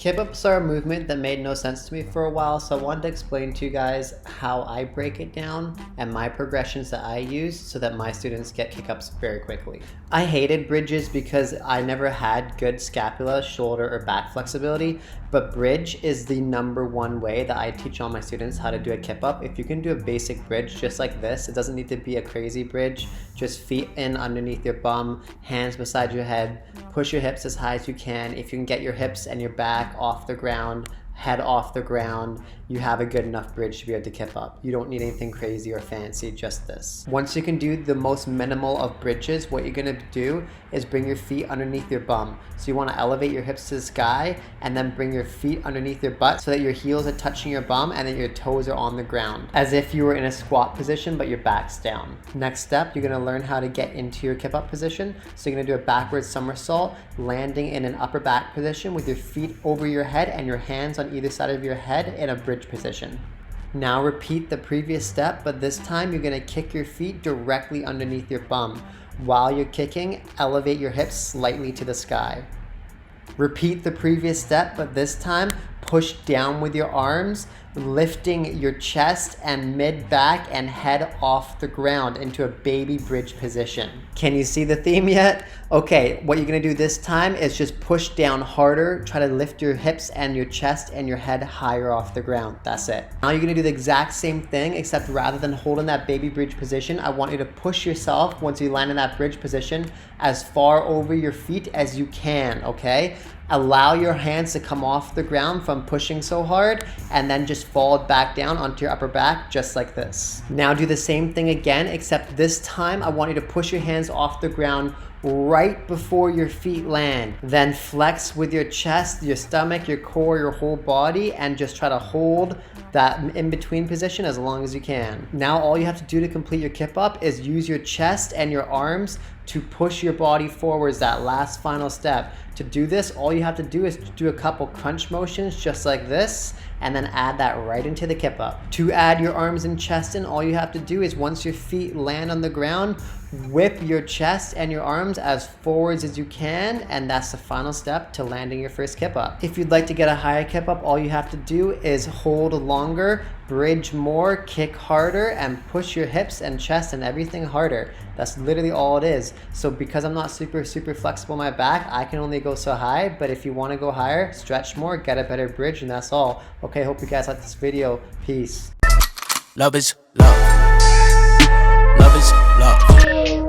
Kip ups are a movement that made no sense to me for a while, so I wanted to explain to you guys how I break it down and my progressions that I use so that my students get kick ups very quickly. I hated bridges because I never had good scapula, shoulder, or back flexibility, but bridge is the #1 way that I teach all my students how to do a kip up. If you can do a basic bridge just like this, it doesn't need to be a crazy bridge, just feet in underneath your bum, hands beside your head, push your hips as high as you can. If you can get your hips and your back off the ground, head off the ground, you have a good enough bridge to be able to kip up. You don't need anything crazy or fancy, just this. Once you can do the most minimal of bridges, what you're gonna do is bring your feet underneath your bum. So you wanna elevate your hips to the sky and then bring your feet underneath your butt so that your heels are touching your bum and then your toes are on the ground, as if you were in a squat position but your back's down. Next step, you're gonna learn how to get into your kip up position. So you're gonna do a backward somersault, landing in an upper back position with your feet over your head and your hands on either side of your head in a bridge position. Now repeat the previous step, but this time you're gonna kick your feet directly underneath your bum. While you're kicking, elevate your hips slightly to the sky. Repeat the previous step, but this time push down with your arms, lifting your chest and mid back and head off the ground into a baby bridge position. Can you see the theme yet? Okay, what you're gonna do this time is just push down harder, try to lift your hips and your chest and your head higher off the ground. That's it. Now you're gonna do the exact same thing, except rather than holding that baby bridge position, I want you to push yourself once you land in that bridge position as far over your feet as you can, okay? Allow your hands to come off the ground from pushing so hard and then just fall back down onto your upper back just like this. Now do the same thing again, except this time I want you to push your hands off the ground right before your feet land. Then flex with your chest, your stomach, your core, your whole body, and just try to hold that in-between position as long as you can. Now all you have to do to complete your kip up is use your chest and your arms to push your body forwards, that last final step. To do this, all you have to do is do a couple crunch motions just like this, and then add that right into the kip up. To add your arms and chest in, all you have to do is once your feet land on the ground, whip your chest and your arms as forwards as you can, and that's the final step to landing your first kip up. If you'd like to get a higher kip up, all you have to do is hold longer, bridge more, kick harder, and push your hips and chest and everything harder. That's literally all it is. So because I'm not super flexible in my back, I can only go so high, but if you want to go higher, stretch more, get a better bridge, and that's all. Okay, hope you guys like this video. Peace. Love is love. Love is love.